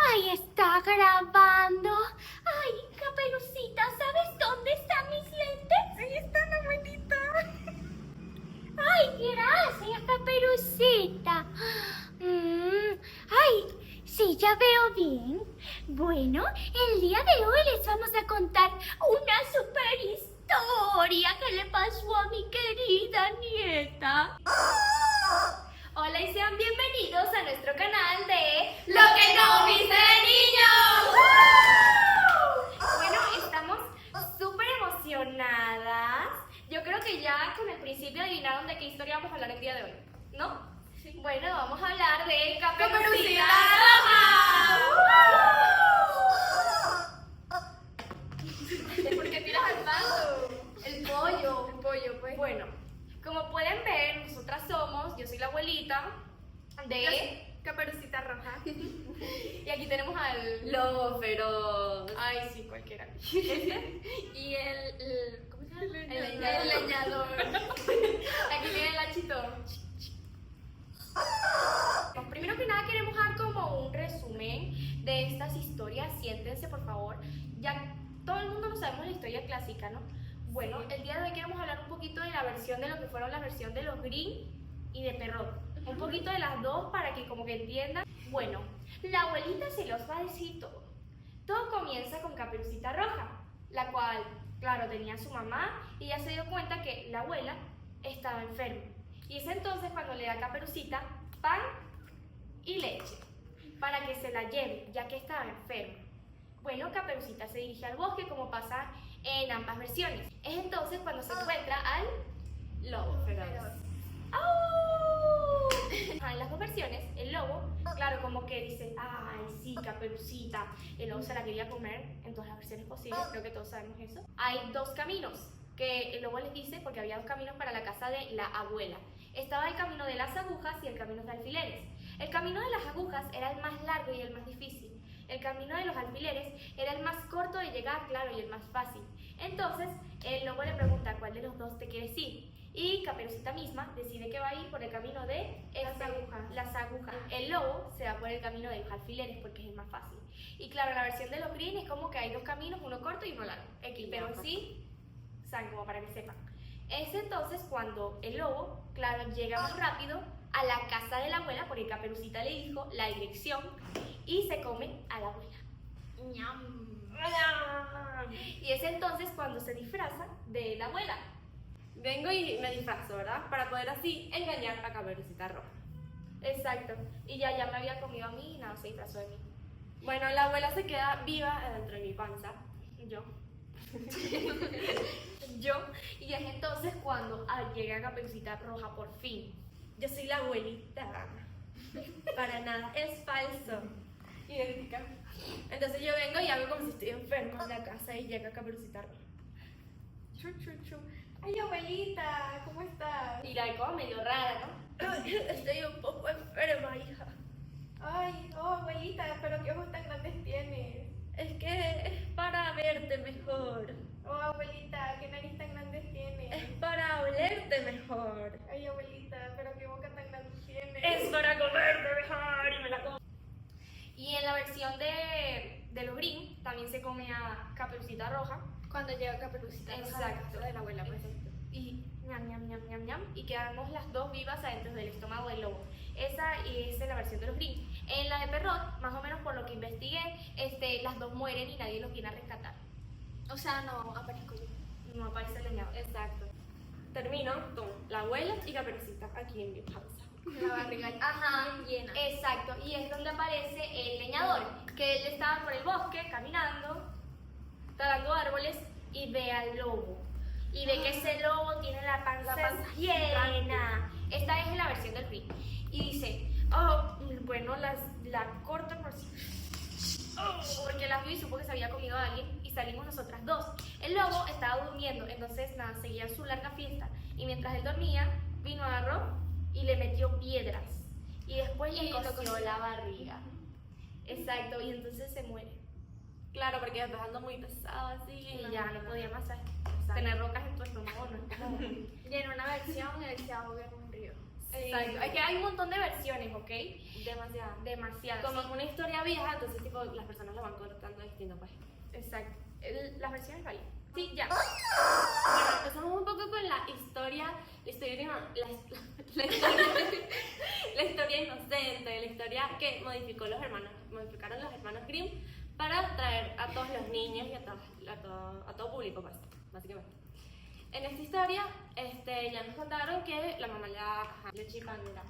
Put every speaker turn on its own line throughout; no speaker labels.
Ahí está grabando. Ay, Caperucita, ¿sabes dónde están mis lentes?
Ahí están, abuelita.
Ay, gracias, Caperucita. Ay, sí, ya veo bien. Bueno, el día de hoy les vamos a contar una super historia que le pasó a mi querida nieta. Hola y sean bienvenidos a nuestro canal de Lo que no viste de niños. Bueno, estamos súper emocionadas. Yo creo que ya con el principio adivinaron de qué historia vamos a hablar el día de hoy, ¿no? Sí. Bueno, vamos a hablar de Caperucita Roja. ¿Por qué tiras al paso? El pollo, pues. Bueno, como pueden ver, nosotras somos, yo soy la abuelita de
Caperucita Roja.
y aquí tenemos al
Lobo feroz.
Ay, sí, cualquiera.
Y ¿cómo se llama? El leñador.
Aquí tiene el chito. Primero que nada queremos dar como un resumen de estas historias. Siéntense, por favor. Ya todo el mundo nos sabemos la historia clásica, ¿no? Bueno, el día de hoy queremos hablar un poquito de la versión de lo que fueron la versión de los Grimm y de Perrot. Un poquito de las dos para que como que entiendan. Bueno, la abuelita se los va a decir todo. Todo comienza con Caperucita Roja, la cual, claro, tenía a su mamá y ya se dio cuenta que la abuela estaba enferma. Y es entonces cuando le da a Caperucita pan y leche para que se la lleve, ya que estaba enferma. Bueno, Caperucita se dirige al bosque como pasa en ambas versiones. Es entonces cuando se encuentra al lobo feroz. ¡Au! En las dos versiones, el lobo, claro, como que dice, ay, sí, Caperucita, el lobo se la quería comer en todas las versiones posibles, creo que todos sabemos eso. Hay dos caminos que el lobo les dice, porque había dos caminos para la casa de la abuela. Estaba el camino de las agujas y el camino de alfileres. El camino de las agujas era el más largo y el más difícil. El camino de los alfileres era el más corto de llegar, claro, y el más fácil. Entonces, el lobo le pregunta cuál de los dos te quieres ir. Y Caperucita misma decide que va a ir por el camino de las agujas. El lobo se va por el camino de los alfileres porque es el más fácil. Y claro, la versión de los Grimm es como que hay dos caminos, uno corto y uno largo. Pero en sí, saben, como para que sepan. Es entonces cuando el lobo, claro, llega más rápido a la casa de la abuela, porque Caperucita le dijo la dirección, y se come a la abuela. ¡Ñam! Y es entonces cuando se disfraza de la abuela.
Vengo y me disfrazo, ¿verdad? Para poder así engañar a Caperucita Roja.
Exacto. Y ya me había comido a mí y nada, se disfrazó de mí.
Bueno, la abuela se queda viva dentro de mi panza.
Yo. Y es entonces cuando llega Caperucita Roja por fin.
Yo soy la abuelita. Para nada, es falso. Idéntica. Entonces yo vengo y hago como si estoy enferma en la casa y llega Caperucita Roja. Ay, abuelita, ¿cómo estás?
Y la de como medio rara, ¿no?
Estoy un poco enferma, hija.
Ay, abuelita, pero qué ojos tan grandes tienes.
Es que es para verte mejor.
Oh, abuelita, qué nariz tan grandes tienes.
Es para olerte mejor.
Ay, abuelita, pero qué boca tan grande tienes.
Es para comerte mejor y me la como.
Y en la versión de los Grimm también se come a Caperucita Roja.
Cuando llega Caperucita Roja a la
Exacto.
casa de la abuela, pues.
Y ñam, y quedamos las dos vivas adentro del estómago del lobo. Esa es la versión de los Grimm. En la de Perrot, más o menos por lo que investigué, las dos mueren y nadie los viene a rescatar.
O sea, no aparezco yo.
No aparece el leñador.
Exacto. Termino con la abuela y Caperucita aquí en mi panza.
La barriga
Ajá,
bien llena.
exacto. Y es donde aparece el leñador, que él estaba por el bosque caminando, talando árboles y ve al lobo. Y ve que ese lobo tiene la panza llena. Esta es en la versión del Grimm. Y dice, oh, bueno, la corto por sí. Porque la vio y supo que se había comido a alguien y salimos nosotras dos. El lobo estaba durmiendo, entonces nada, seguía su larga fiesta. Y mientras él dormía, vino a agarró y le metió piedras. Y después le cosió la barriga. Exacto, y entonces se muere.
Claro, porque estás ando muy pesado así.
Y ya no podía más tener rocas en tu estómago, no es como...
Y en una versión él se ahoga en un río.
Exacto. Es que hay un montón de versiones, ¿ok?
Demasiado.
Demasiadas.
Como es una historia vieja, entonces tipo, las personas lo van cortando distinto, pues.
Exacto. Las versiones varían. Sí, ya.
Bueno, empezamos un poco con la historia inocente, la historia que modificaron los hermanos Grimm para atraer a todos los niños y a todo público, pues, básicamente. En esta historia, ya nos contaron que la mamá le chipanga,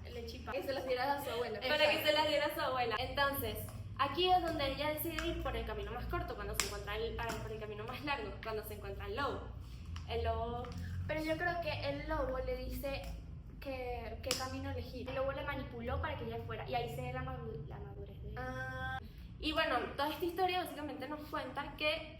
Que se los diera a su abuela.
para que se las diera a su abuela. Entonces, aquí es donde ella decide ir por el camino más corto, cuando se encuentra por el camino más largo, cuando se encuentra el lobo. El lobo,
Pero yo creo que el lobo le dice qué camino elegir. El lobo le manipuló para que ella fuera. Y ahí se ve la madurez de ella.
y bueno, toda esta historia básicamente nos cuenta que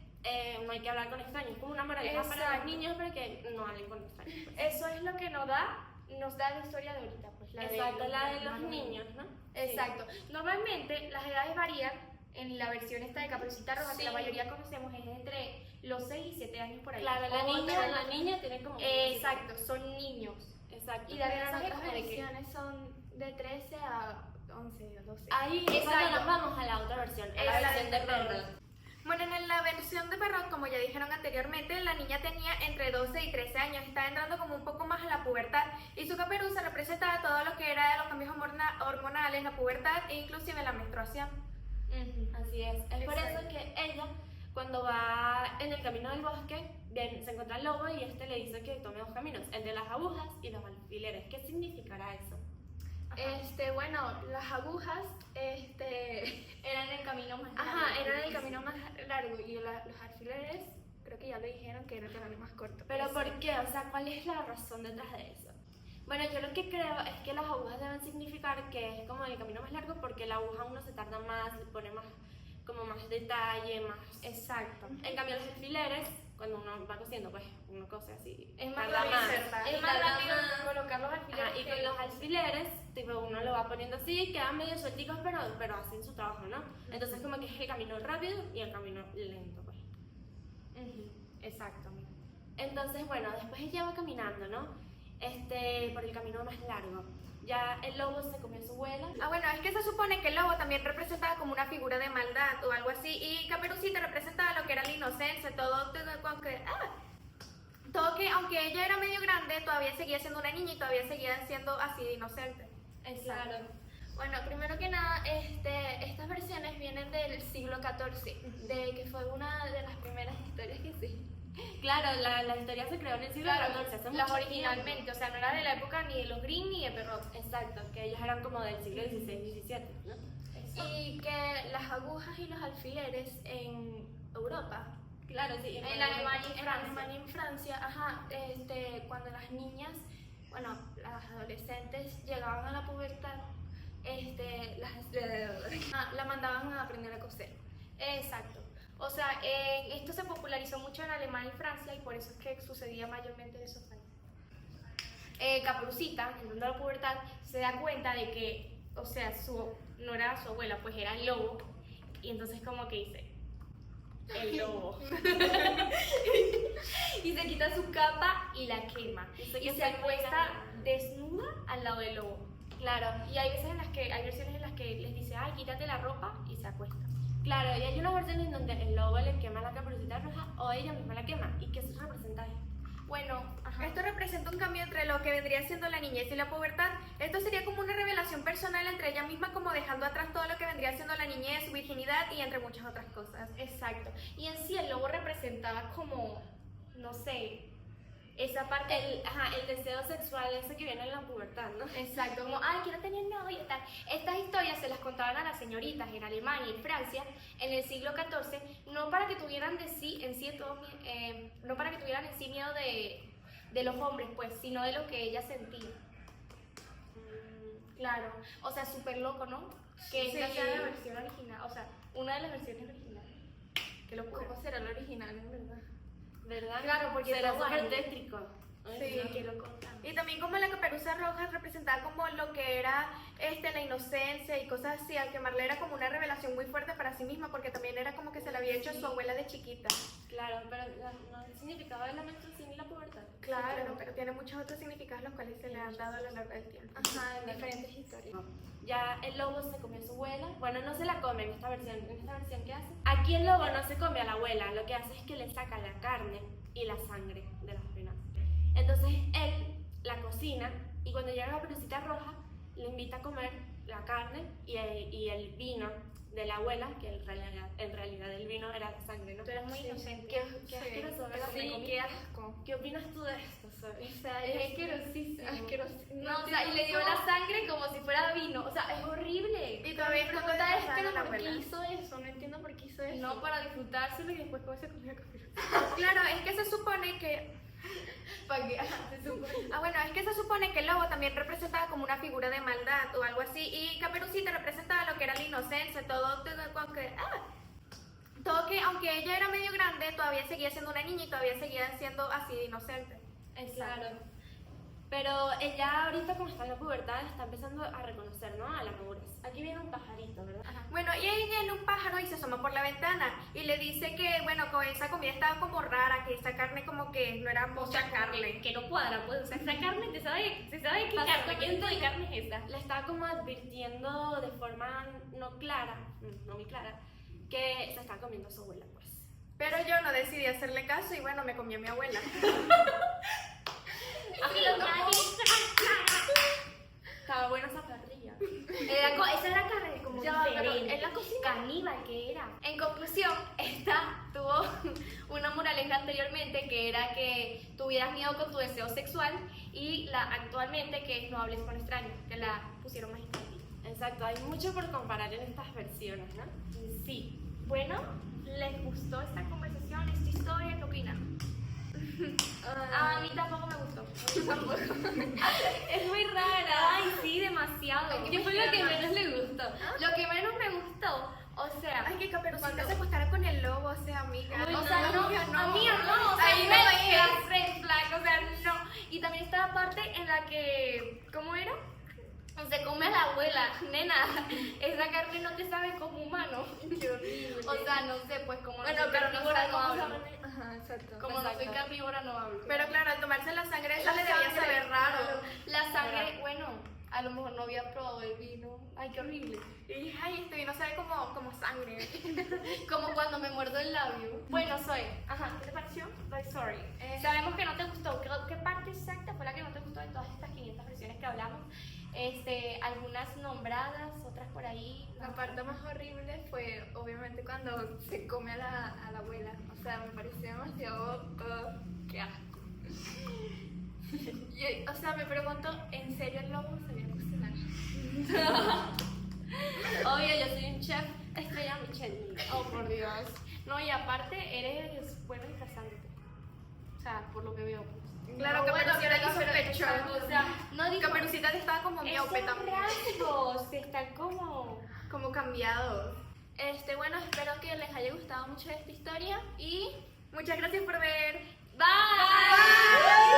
no hay que hablar con extraños, es como una moraleja para
Exacto.
los niños para que no hablen con extraños. Pues.
Eso es lo que nos da la historia de ahorita, pues la
Exacto, la de los
hermanos.
niños, ¿no?
Exacto. Normalmente las edades varían. En la versión esta de Caperucita Roja, que la mayoría conocemos, es entre los 6 y 7 años por ahí.
Claro, la niña tiene como...
Exacto, son niños.
Exacto.
Y la
Pero
verdad
las
es
otras
como de que...
versiones son de 13 a 11 o 12.
Ahí es
Exacto.
cuando nos vamos a la otra versión, a la
Es la
versión
de
de
Perrault.
Perrault.
Bueno, en la versión de Perrault, como ya dijeron anteriormente, la niña tenía entre 12 y 13 años, estaba entrando como un poco más a la pubertad y su caperuza representaba todo lo que era de los cambios hormonales, la pubertad e inclusive la menstruación.
Así es. Es por
Exacto.
eso que ella, cuando va en el camino del bosque, se encuentra el lobo y este le dice que tome dos caminos, el de las agujas y los alfileres. ¿Qué significará eso?
Bueno, las agujas, eran el camino más largo.
Ajá, era el camino más largo y los alfileres, creo que ya lo dijeron que era el camino más corto.
¿Pero por qué? O sea, ¿cuál es la razón detrás de eso? Bueno, yo lo que creo es que las agujas deben significar que es como el camino más largo porque la aguja uno se tarda más, le pone más, como más detalle, más...
Exacto.
En cambio los alfileres, cuando uno va cosiendo, pues uno cose así,
Es más
tarda
rápido,
más.
es
Y
más
tarda
rápido
más.
colocar los alfileres.
Ajá, y
que-
con los alfileres, tipo, uno lo va poniendo así, quedan medio suelticos, pero hacen su trabajo, ¿no? Entonces como que es el camino rápido y el camino lento, pues.
Exacto.
Entonces, bueno, después ella va caminando, ¿no? Por el camino más largo. Ya el lobo se comió a su abuela.
Bueno, es que se supone que el lobo también representaba como una figura de maldad o algo así, y Caperucita representaba lo que era la inocencia, todo que aunque ella era medio grande, todavía seguía siendo una niña y todavía seguía siendo así de inocente.
Claro.
Bueno, primero que nada, estas versiones vienen del siglo XIV, de que fue una de las primeras historias que sí.
Claro, la historia se creó en el siglo
Claro,
XIV, hace
las
mucho
originalmente,
tiempo.
o sea, no era de la época ni de los Grimm ni de Perrault.
Exacto, que ellos eran como del siglo XVI, XVII, ¿no?
Y que las agujas y los alfileres en Europa,
Claro, sí.
En Alemania y
en
Francia.
Alemania y en Francia, cuando las niñas, bueno, las adolescentes llegaban a la pubertad, la mandaban a aprender a coser.
Exacto. O sea, esto se popularizó mucho en Alemania y Francia y por eso es que sucedía mayormente en esos países. Caperucita, entrando a la pubertad, se da cuenta de que, o sea, no era su abuela, pues era el lobo. Y entonces como que dice, el lobo. Y se quita su capa y la quema. Y se acuesta desnuda al lado del lobo.
Claro,
Y hay versiones en las que les dice, ay, quítate la ropa y se acuesta.
claro, y hay una versión en donde el lobo le quema la caperucita roja o ella misma la quema. ¿Y qué se representa ahí?
Bueno, esto representa un cambio entre lo que vendría siendo la niñez y la pubertad. Esto sería como una revelación personal entre ella misma, como dejando atrás todo lo que vendría siendo la niñez, su virginidad y entre muchas otras cosas.
Exacto. Y en sí el lobo representaba como, no sé, esa parte.
El deseo sexual ese que viene en la pubertad, ¿no?
Exacto, como, ay, quiero tener novio y tal. Estas historias se las contaban a las señoritas en Alemania y Francia en el siglo XIV, no para que tuvieran no para que tuvieran en sí miedo de los hombres, pues, sino de lo que ellas sentían. Claro, o sea, súper loco, ¿no? Que esta
Sí.
sea la versión original, o sea, una de las versiones originales. Qué locura.
¿Cómo será el original, en verdad?
¿Verdad?
Claro, porque
será
todo
súper
varía.
tétrico. O
Sí.
que lo contan.
Y también como la caperuza roja representaba como lo que era la inocencia y cosas así, al quemarle era como una revelación muy fuerte para sí misma porque también era como que se la había hecho su abuela de chiquita.
Claro, pero no el significado de la menstruación y la pubertad.
Claro, pero tiene muchos otros significados los cuales se le han dado a lo largo del tiempo.
Ajá, en diferentes historias.
Ya el lobo se comió a su abuela. Bueno, no se la come en esta versión. ¿Qué hace? Aquí el lobo no se come a la abuela, lo que hace es que le saca la carne y la sangre de las venas. Entonces él la cocina y cuando llega la Caperucita Roja le invita a comer la carne y el vino de la abuela, que en realidad el vino era la sangre, ¿no?
Tú eras muy inocente.
Qué asqueroso, ¿verdad?
Sí, qué asco.
¿Qué opinas tú de esto, Zoe?
O sea, es asquerosísimo.
Asquerosísimo.
No, o sea, y le dio la sangre como si fuera vino. O sea, es horrible.
Y todavía
la
no
pregunta
te
es,
pasaron
pero
a la
¿por qué
abuela.
hizo eso? No entiendo por qué hizo eso. No, para disfrutárselo y después cómo se comió caperuza.
Claro, es que se supone que...
¿Para qué? Se supone.
bueno, es que se supone que el lobo también representaba como una figura de maldad o algo así, y Caperucita representaba lo que era la inocencia, todo que aunque ella era medio grande, todavía seguía siendo una niña y todavía seguía siendo así de inocente.
Claro. Pero ella ahorita como está en la pubertad está empezando a reconocer, ¿no? A la madurez. Aquí viene un pajarito, ¿verdad?
Bueno, y ahí viene un pájaro y se asoma por la ventana y le dice que, bueno, con esa comida estaba como rara, que esa carne como que no era mucha carne.
Que no cuadra, pues. O sea, esa carne, se sabe qué carne, qué tipo de carne es esa.
Le estaba como advirtiendo de forma no clara, no muy clara, que se está comiendo a su abuela, pues.
Pero yo no decidí hacerle caso y bueno, me comí a mi abuela.
Estaba buena esa parrilla.
Esa era carne como
Ya, pero
diferente.
en la cocina.
Caníbal que era. En conclusión, esta tuvo una moraleja anteriormente que era que tuvieras miedo con tu deseo sexual y la actualmente que es no hables con extraños, que la pusieron más infantil.
Exacto, hay mucho por comparar en estas versiones, ¿no?
Sí. Bueno, ¿les gustó esta conversación, esta historia? ¿Qué opinan? A mí tampoco me gustó.
Es muy rara.
Ay, sí, demasiado.
¿Qué fue lo que menos le gustó?
Lo que menos me gustó, o sea,
Ay, que Caperucita se acostara con el lobo, o sea, amiga.
o sea, no, amiga, no, o sea,
Ahí
red flag, o sea, no. Y también está la parte en la que, ¿cómo era? Se come a la abuela, nena, esa carne no te sabe como humano.
Qué horrible.
O sea, no sé, pues como
Bueno,
no soy
pero
carnívora no
¿cómo se
hablo.
llama? Ajá, exacto.
Como no soy
Exacto.
carnívora no hablo.
Pero claro, al tomarse la sangre, eso
La
le debía
sangre,
saber raro.
La sangre, bueno, a lo mejor no había probado el vino. Ay, qué horrible.
Y ay, este vino sabe como sangre.
Como cuando me muerdo el labio. Bueno, ajá, ¿qué te pareció? Like, sorry. Sabemos que no te gustó. ¿Qué parte exacta fue la que no te gustó de todas estas 500 versiones que hablamos? Algunas nombradas, otras por ahí.
La parte más horrible fue obviamente cuando se come a la abuela. O sea, me pareció demasiado... ¡Qué asco! O sea, me pregunto, ¿en serio el lobo sabía cocinar?
Obvio, yo soy un chef estrella Michelin.
Oh, por Dios. No, y aparte eres bueno disfrazándote. O sea, por lo que veo. Pues.
Claro,
No,
Caperucita
bueno,
ni sospechó.
O sea, no dijo.
Caperucita estaba como miope
Esos
también.
rasgos están como.
Como cambiados.
Bueno, espero que les haya gustado mucho esta historia y...
Muchas gracias por ver.
Bye.